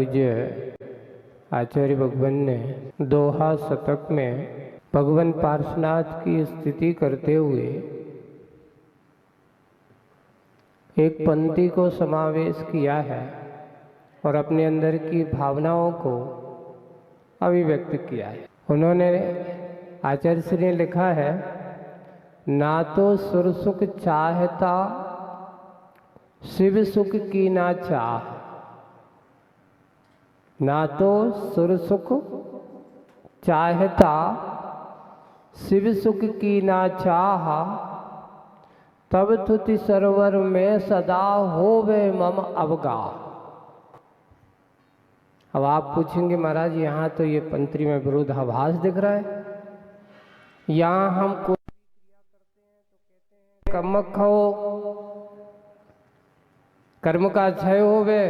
पूज्य आचार्य भगवान ने दोहा शतक में भगवान पार्श्वनाथ की स्थिति करते हुए एक पंक्ति को समावेश किया है और अपने अंदर की भावनाओं को अभिव्यक्त किया है। उन्होंने आचार्य श्री ने लिखा है, ना तो सुर सुख चाहता शिव सुख की ना चाह, ना तो सुर सुख चाहता शिव सुख की ना चाह, तब तुति सरोवर में सदा होवे मम अवगा। अब आप पूछेंगे महाराज यहाँ तो ये पंक्ति में विरोधाभास दिख रहा है। यहाँ हम कोई क्रिया करते हैं तो कहते हैं कर्मक हो, कर्म का क्षय होवे,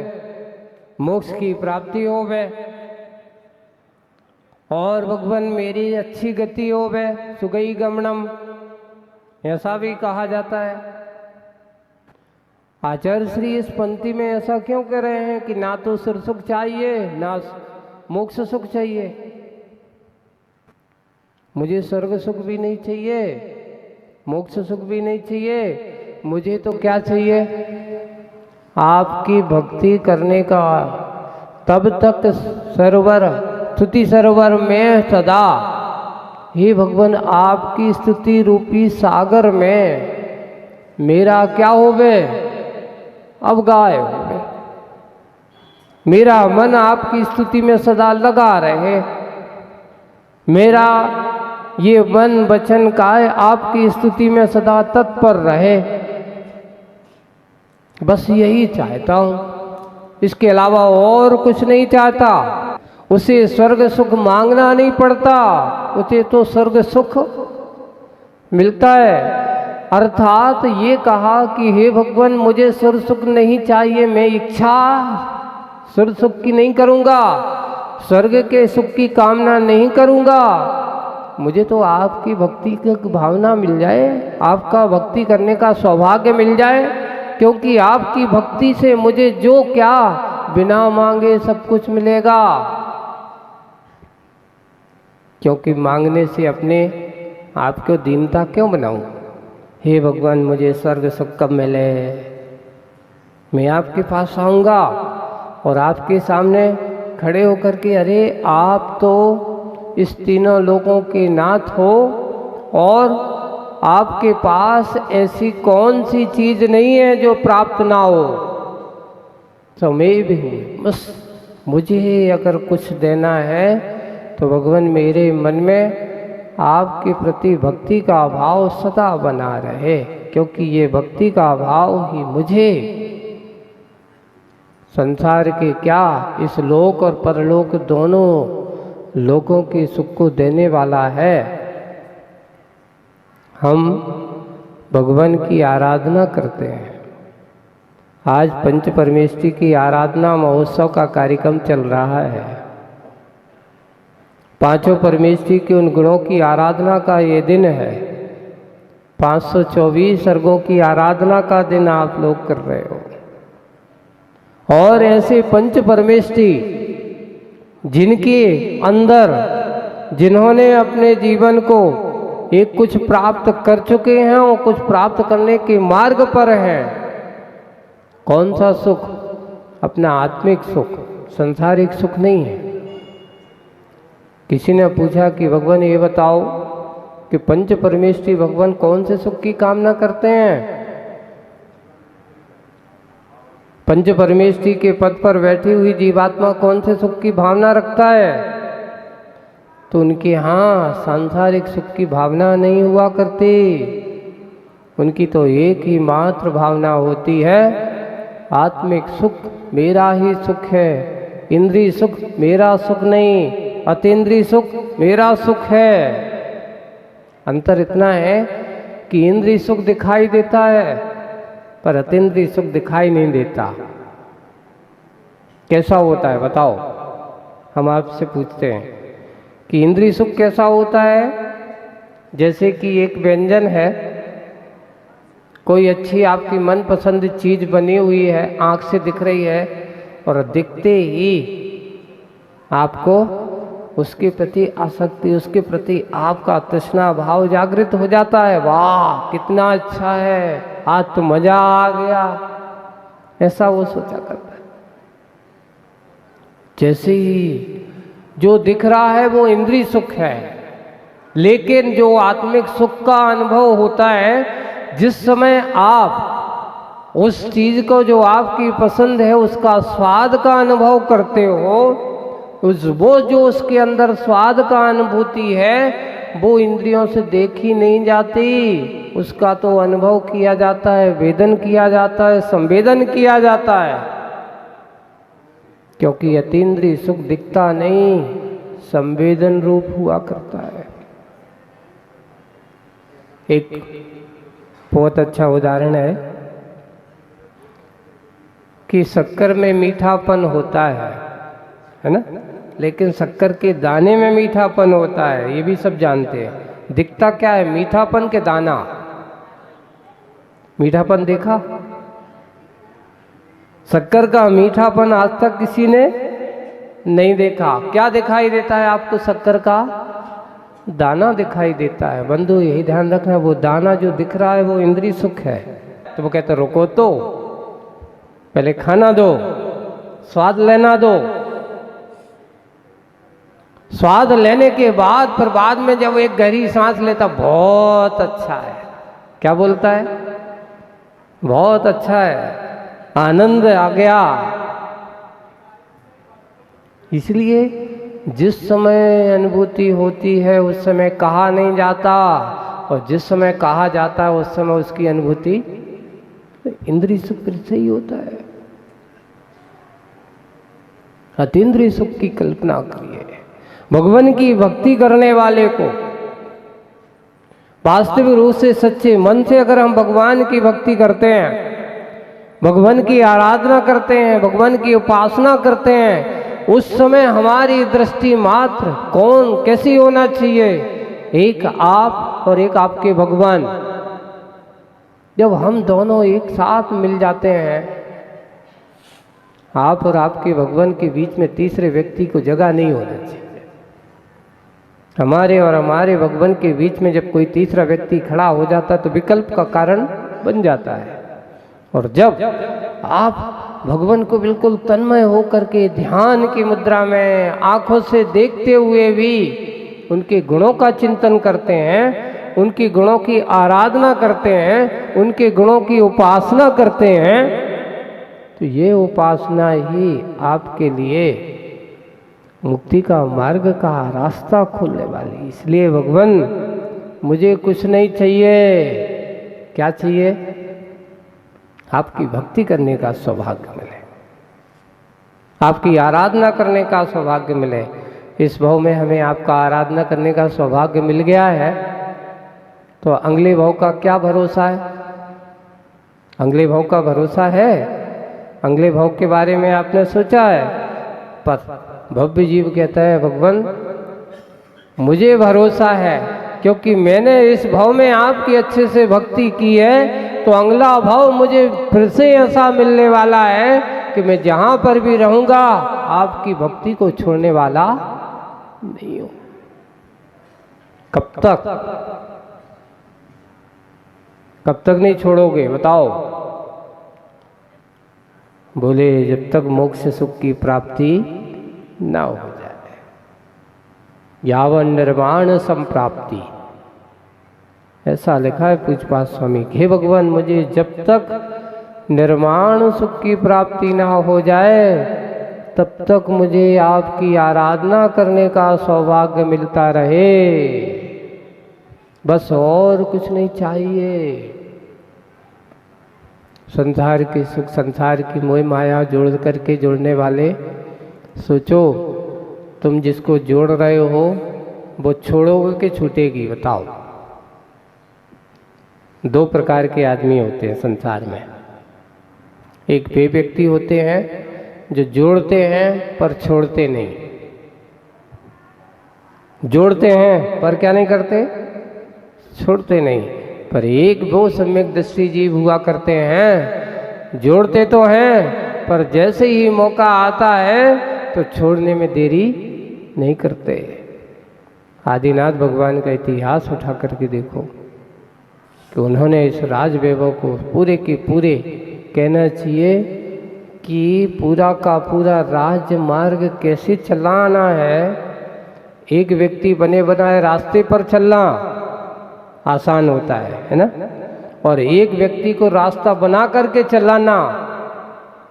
मोक्ष की प्राप्ति होवे, और भगवान मेरी अच्छी गति होवे, सुगई गमनम, ऐसा भी कहा जाता है। आचार्य श्री इस पंक्ति में ऐसा क्यों कह रहे हैं कि ना तो सुर सुख चाहिए ना मोक्ष सुख चाहिए। मुझे स्वर्ग सुख भी नहीं चाहिए, मोक्ष सुख भी नहीं चाहिए, मुझे तो क्या चाहिए, आपकी भक्ति करने का। तब तक सरोवर स्तुति सरोवर में सदा, हे भगवान आपकी स्तुति रूपी सागर में मेरा क्या होवे, अवगाय होवे। मेरा मन आपकी स्तुति में सदा लगा रहे, मेरा ये मन वचन काय आपकी स्तुति में सदा तत्पर रहे, बस यही चाहता हूँ, इसके अलावा और कुछ नहीं चाहता। उसे स्वर्ग सुख मांगना नहीं पड़ता, उसे तो स्वर्ग सुख मिलता है। अर्थात ये कहा कि हे भगवान मुझे स्वर्ग सुख नहीं चाहिए, मैं इच्छा स्वर्ग सुख की नहीं करूँगा, स्वर्ग के सुख की कामना नहीं करूँगा, मुझे तो आपकी भक्ति की भावना मिल जाए, आपका भक्ति करने का सौभाग्य मिल जाए, क्योंकि आपकी भक्ति से मुझे जो क्या बिना मांगे सब कुछ मिलेगा। क्योंकि मांगने से अपने आपको दीनता क्यों बनाऊं। हे भगवान मुझे स्वर्ग सुख कब मिले, मैं आपके पास आऊँगा और आपके सामने खड़े होकर के, अरे आप तो इस तीनों लोगों के नाथ हो और आपके पास ऐसी कौन सी चीज़ नहीं है जो प्राप्त ना हो। तो मैं भी हूँ, बस मुझे अगर कुछ देना है तो भगवान मेरे मन में आपके प्रति भक्ति का भाव सदा बना रहे, क्योंकि ये भक्ति का भाव ही मुझे संसार के क्या, इस लोक और परलोक दोनों लोगों के सुख को देने वाला है। हम भगवान की आराधना करते हैं। आज पंच परमेष्टि की आराधना महोत्सव का कार्यक्रम चल रहा है। पांचों परमेष्टि के उन गुणों की आराधना का ये दिन है। 524 सर्गों की आराधना का दिन आप लोग कर रहे हो। और ऐसे पंच परमेष्टि जिनके अंदर, जिन्होंने अपने जीवन को एक कुछ प्राप्त कर चुके हैं और कुछ प्राप्त करने के मार्ग पर हैं। कौन सा सुख? अपना आत्मिक सुख, सांसारिक सुख नहीं है। किसी ने पूछा कि भगवान ये बताओ कि पंच परमेष्टि भगवान कौन से सुख की कामना करते हैं। पंच परमेष्टि के पद पर बैठी हुई जीवात्मा कौन से सुख की भावना रखता है? तो उनके यहाँ सांसारिक सुख की भावना नहीं हुआ करती। उनकी तो एक ही मात्र भावना होती है, आत्मिक सुख मेरा ही सुख है, इंद्रिय सुख मेरा सुख नहीं, अतीन्द्रिय सुख मेरा सुख है। अंतर इतना है कि इंद्रिय सुख दिखाई देता है पर अतीन्द्रिय सुख दिखाई नहीं देता। कैसा होता है बताओ? हम आपसे पूछते हैं कि इंद्रिय सुख कैसा होता है। जैसे कि एक व्यंजन है, कोई अच्छी आपकी मनपसंद चीज़ बनी हुई है, आँख से दिख रही है और दिखते ही आपको उसके प्रति आसक्ति, उसके प्रति आपका तृष्णा भाव जागृत हो जाता है। वाह कितना अच्छा है, आज तो मजा आ गया, ऐसा वो सोचा करता है। जैसे ही जो दिख रहा है वो इंद्रिय सुख है, लेकिन जो आत्मिक सुख का अनुभव होता है, जिस समय आप उस चीज को जो आपकी पसंद है उसका स्वाद का अनुभव करते हो, वो जो उसके अंदर स्वाद का अनुभूति है वो इंद्रियों से देखी नहीं जाती, उसका तो अनुभव किया जाता है, वेदन किया जाता है, संवेदन किया जाता है। क्योंकि अतीन्द्रिय सुख दिखता नहीं, संवेदन रूप हुआ करता है। एक बहुत अच्छा उदाहरण है कि शक्कर में मीठापन होता है ना, लेकिन शक्कर के दाने में मीठापन होता है, ये भी सब जानते हैं। दिखता क्या है? मीठापन के दाना। मीठापन देखा? शक्कर का मीठापन आज तक किसी ने नहीं देखा। क्या दिखाई देता है आपको? शक्कर का दाना दिखाई देता है। बंधु यही ध्यान रखना, वो दाना जो दिख रहा है वो इंद्रिय सुख है। तो वो कहते रुको तो पहले खाना दो, स्वाद लेना दो, स्वाद लेने के बाद फिर बाद में जब एक गहरी सांस लेता, बहुत अच्छा है। क्या बोलता है? बहुत अच्छा है, आनंद आ गया। इसलिए जिस समय अनुभूति होती है उस समय कहा नहीं जाता, और जिस समय कहा जाता है उस समय उसकी अनुभूति इंद्रिय सुख से ही होता है। अतीन्द्रिय सुख की कल्पना करिए। भगवान की भक्ति करने वाले को वास्तविक रूप से सच्चे मन से अगर हम भगवान की भक्ति करते हैं, भगवान की आराधना करते हैं, भगवान की उपासना करते हैं, उस समय हमारी दृष्टि मात्र कौन कैसी होना चाहिए? एक आप और एक आपके भगवान। जब हम दोनों एक साथ मिल जाते हैं, आप और आपके भगवान के बीच में तीसरे व्यक्ति को जगह नहीं होना चाहिए। हमारे और हमारे भगवान के बीच में जब कोई तीसरा व्यक्ति खड़ा हो जाता है तो विकल्प का कारण बन जाता है। और जब आप भगवान को बिल्कुल तन्मय होकर के ध्यान की मुद्रा में आंखों से देखते हुए भी उनके गुणों का चिंतन करते हैं, उनके गुणों की आराधना करते हैं, उनके गुणों की उपासना करते हैं, तो ये उपासना ही आपके लिए मुक्ति का मार्ग का रास्ता खोलने वाली। इसलिए भगवान मुझे कुछ नहीं चाहिए, क्या चाहिए? आपकी भक्ति करने का सौभाग्य मिले, आपकी आराधना करने का सौभाग्य मिले। इस भाव में हमें आपका आराधना करने का सौभाग्य मिल गया है, तो अगले भाव का क्या भरोसा है? अगले भाव का भरोसा है? अगले भाव के बारे में आपने सोचा है? पर भव्य जीव कहता है भगवान मुझे भरोसा है, क्योंकि मैंने इस भाव में आपकी अच्छे से भक्ति की है, तो अगला भाव मुझे फिर से ऐसा मिलने वाला है कि मैं जहाँ पर भी रहूँगा आपकी भक्ति को छोड़ने वाला नहीं हूँ। कब तक? कब तक नहीं छोड़ोगे बताओ? बोले जब तक मोक्ष सुख की प्राप्ति न हो जाए, यावन निर्वाण संप्राप्ति, ऐसा लिखा है पूज्यपाद स्वामी। हे भगवान मुझे जब तक निर्वाण सुख की प्राप्ति ना हो जाए तब तक मुझे आपकी आराधना करने का सौभाग्य मिलता रहे, बस और कुछ नहीं चाहिए। संसार के सुख, संसार की मोह माया जोड़ करके जोड़ने वाले, सोचो तुम जिसको जोड़ रहे हो वो छोड़ोगे कि छूटेगी? बताओ। दो प्रकार के आदमी होते हैं संसार में। एक वे व्यक्ति होते हैं जो जोड़ते हैं पर छोड़ते नहीं, जोड़ते हैं पर क्या नहीं करते? छोड़ते नहीं। पर एक वो सम्यक दृष्टि जीव हुआ करते हैं, जोड़ते तो हैं पर जैसे ही मौका आता है तो छोड़ने में देरी नहीं करते। आदिनाथ भगवान का इतिहास उठा करके देखो कि उन्होंने इस राज वैभव को पूरे के पूरे, कहना चाहिए कि पूरा का पूरा राजमार्ग कैसे चलाना है। एक व्यक्ति बने बनाए रास्ते पर चलना आसान होता है ना, और एक व्यक्ति को रास्ता बना करके चलाना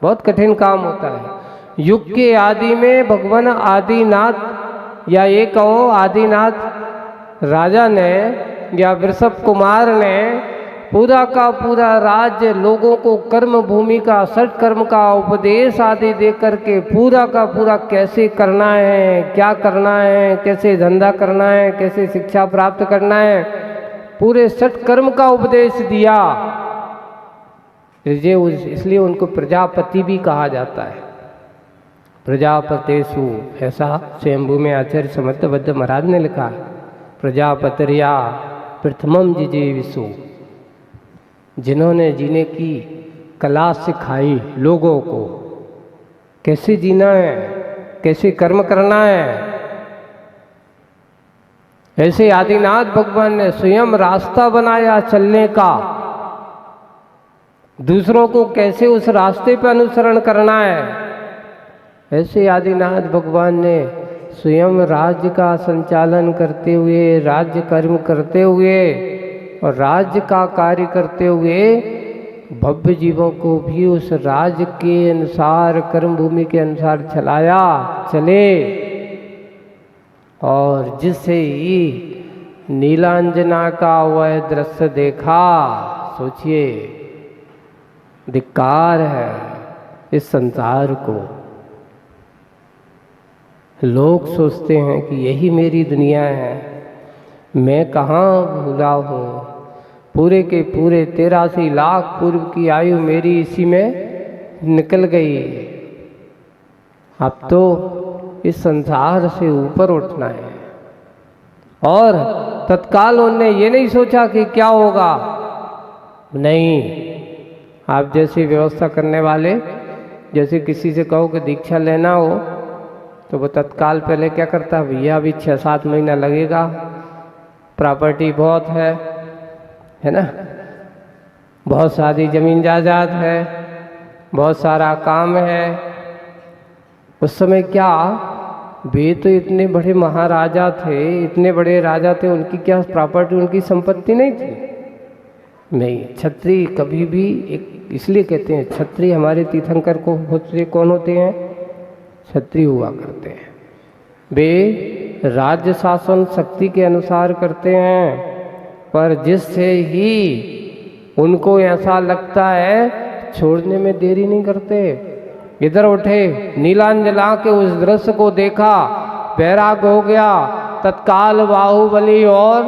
बहुत कठिन काम होता है। युग के आदि में भगवान आदिनाथ, या ये कहो आदिनाथ राजा ने या वृषभ कुमार ने पूरा का पूरा राज्य लोगों को कर्म भूमि का, षट कर्म का उपदेश आदि दे करके पूरा का पूरा कैसे करना है, क्या करना है, कैसे धंधा करना है, कैसे शिक्षा प्राप्त करना है, पूरे षट कर्म का उपदेश दिया। इसलिए उनको प्रजापति भी कहा जाता है। प्रजापतेषु, ऐसा स्वयंभू में आचार्य समर्थबद्ध महाराज ने लिखा है, प्रजापतिर्या प्रथमम जिजीविषु, जिन्होंने जीने की कला सिखाई लोगों को, कैसे जीना है, कैसे कर्म करना है। ऐसे आदिनाथ भगवान ने स्वयं रास्ता बनाया चलने का, दूसरों को कैसे उस रास्ते पर अनुसरण करना है। ऐसे आदिनाथ भगवान ने स्वयं राज्य का संचालन करते हुए, राज्य कर्म करते हुए और राज्य का कार्य करते हुए भव्य जीवों को भी उस राज्य के अनुसार, कर्म भूमि के अनुसार चले, और जिससे ही नीलांजना का वह दृश्य देखा, सोचिए धिक्कार है इस संसार को। लोग सोचते हैं कि यही मेरी दुनिया है, मैं कहाँ भूला हूँ, पूरे के पूरे 83 लाख पूर्व की आयु मेरी इसी में निकल गई। अब तो इस संसार से ऊपर उठना है। और तत्काल उन्होंने ये नहीं सोचा कि क्या होगा, नहीं। आप जैसी व्यवस्था करने वाले, जैसे किसी से कहो कि दीक्षा लेना हो तो वो तत्काल पहले क्या करता है, भैया अभी 6-7 महीना लगेगा, प्रॉपर्टी बहुत है ना, बहुत सारी जमीन जायदाद है, बहुत सारा काम है। उस समय क्या, वे तो इतने बड़े महाराजा थे, इतने बड़े राजा थे, उनकी क्या प्रॉपर्टी, उनकी संपत्ति नहीं थी? नहीं। क्षत्रिय कभी भी इसलिए कहते हैं क्षत्रिय हमारे तीर्थंकर को होते कौन होते हैं? क्षत्रिय हुआ करते हैं। वे राज्य शासन शक्ति के अनुसार करते हैं, पर जिससे ही उनको ऐसा लगता है छोड़ने में देरी नहीं करते। इधर उठे, नीलांजला के उस दृश्य को देखा, बैराग हो गया, तत्काल बाहुबली और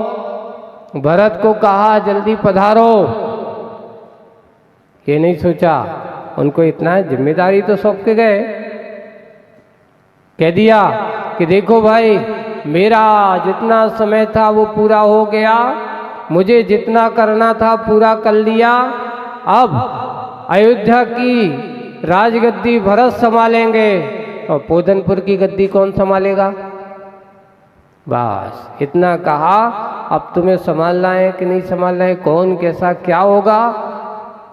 भरत को कहा जल्दी पधारो। ये नहीं सोचा, उनको इतना जिम्मेदारी तो सौंप के गए, कह दिया कि देखो भाई, मेरा जितना समय था वो पूरा हो गया, मुझे जितना करना था पूरा कर लिया, अब अयोध्या की राजगद्दी भरत संभालेंगे और पोधनपुर की गद्दी कौन संभालेगा? बस इतना कहा। अब तुम्हें संभालना है कि नहीं संभालना है, कौन कैसा क्या होगा,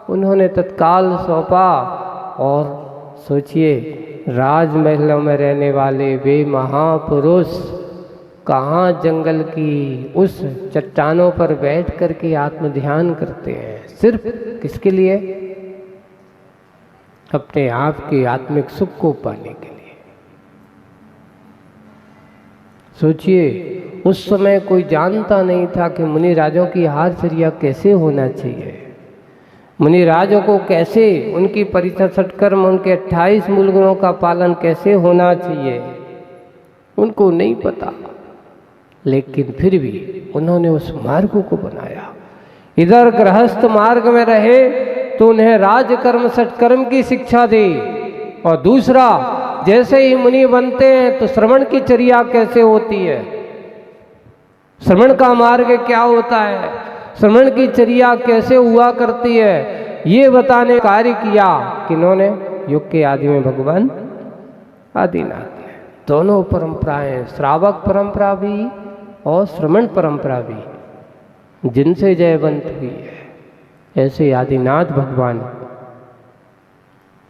उन्होंने तत्काल सौंपा। और सोचिए, राजमहलों में रहने वाले वे महापुरुष कहाँ जंगल की उस चट्टानों पर बैठ करके आत्मध्यान करते हैं, सिर्फ किसके लिए? अपने आप के आत्मिक सुख को पाने के लिए। सोचिए, उस समय कोई जानता नहीं था कि मुनि राजों की हारचर्या कैसे होना चाहिए, मुनि राजों को कैसे उनकी परिषद सत्कर्म, उनके 28 मूल गुणों का पालन कैसे होना चाहिए, उनको नहीं पता। लेकिन फिर भी उन्होंने उस मार्ग को बनाया। इधर गृहस्थ मार्ग में रहे तो उन्हें राजकर्म सत्कर्म की शिक्षा दी, और दूसरा, जैसे ही मुनि बनते हैं तो श्रवण की चर्या कैसे होती है, श्रवण का मार्ग क्या होता है, श्रवण की चर्या कैसे हुआ करती है, ये बताने कार्य किया किन्होंने? युग के आदि में भगवान आदिनाथ ने। दोनों परंपराएं, श्रावक परंपरा भी और श्रमण परंपरा भी, जिनसे जयवंत हुई है। ऐसे आदिनाथ भगवान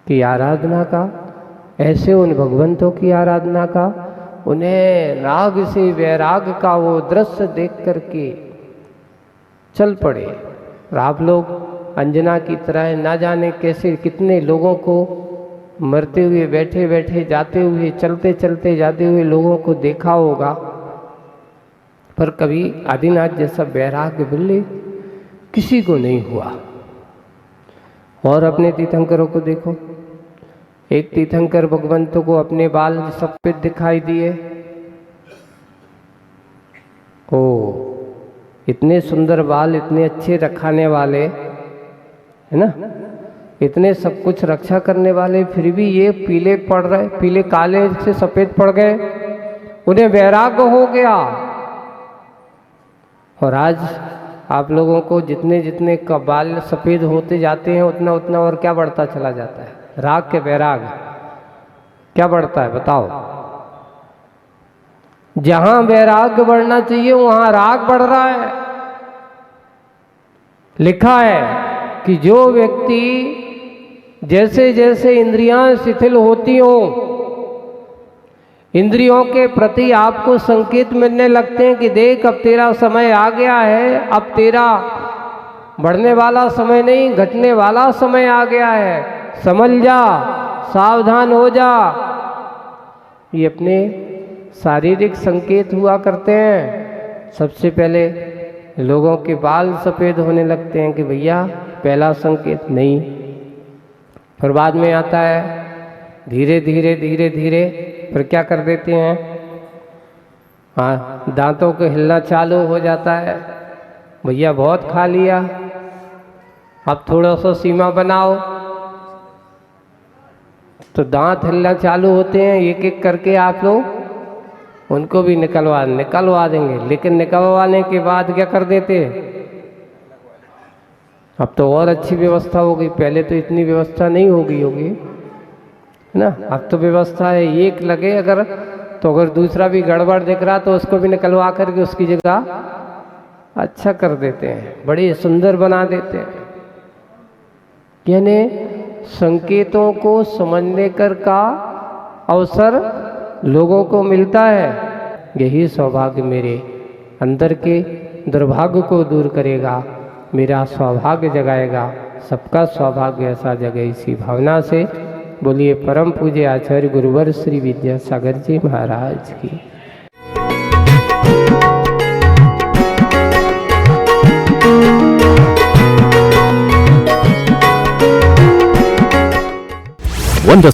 की आराधना का, ऐसे उन भगवंतों की आराधना का, उन्हें राग से वैराग का वो दृश्य देख करके चल पड़े। और आप लोग अंजना की तरह ना जाने कैसे कितने लोगों को मरते हुए, बैठे बैठे जाते हुए, चलते चलते जाते हुए लोगों को देखा होगा, पर कभी आदिनाथ जैसा वैराग्य बिल्ले किसी को नहीं हुआ। और अपने तीर्थंकरों को देखो, एक तीर्थंकर भगवंतों को अपने बाल सफेद दिखाई दिए। ओ, इतने सुंदर बाल, इतने अच्छे रखाने वाले, है ना, इतने सब कुछ रक्षा करने वाले, फिर भी ये पीले पड़ रहे, पीले काले से सफेद पड़ गए, उन्हें वैराग्य हो गया। और आज आप लोगों को जितने जितने का बाल सफेद होते जाते हैं, उतना उतना और क्या बढ़ता चला जाता है? राग के वैराग क्या बढ़ता है बताओ? जहां वैराग्य बढ़ना चाहिए वहां राग बढ़ रहा है। लिखा है कि जो व्यक्ति जैसे जैसे इंद्रियां शिथिल होती हो, इंद्रियों के प्रति आपको संकेत मिलने लगते हैं कि देख अब तेरा समय आ गया है, अब तेरा बढ़ने वाला समय नहीं, घटने वाला समय आ गया है, समझ जा, सावधान हो जा। ये अपने शारीरिक संकेत हुआ करते हैं। सबसे पहले लोगों के बाल सफ़ेद होने लगते हैं कि भैया पहला संकेत नहीं, फिर बाद में आता है धीरे धीरे धीरे धीरे, फिर क्या कर देते हैं, हाँ, दांतों को हिलना चालू हो जाता है, भैया बहुत खा लिया, अब थोड़ा सा सीमा बनाओ। तो दांत हिलना चालू होते हैं, एक एक करके आप लोग उनको भी निकलवा देंगे, लेकिन निकलवाने के बाद क्या कर देते हैं? अब तो और अच्छी व्यवस्था हो गई, पहले तो इतनी व्यवस्था नहीं होगी है ना। अब तो व्यवस्था है, एक लगे अगर तो अगर दूसरा भी गड़बड़ दिख रहा तो उसको भी निकलवा करके उसकी जगह अच्छा कर देते हैं, बड़ी सुंदर बना देते हैं। यानी संकेतों को समझने कर का अवसर लोगों को मिलता है। यही सौभाग्य मेरे अंदर के दुर्भाग्य को दूर करेगा, मेरा सौभाग्य जगाएगा, सबका सौभाग्य ऐसा जगे। इसी भावना से बोलिए परम पूज्य आचार्य गुरुवर श्री विद्यासागर जी महाराज की।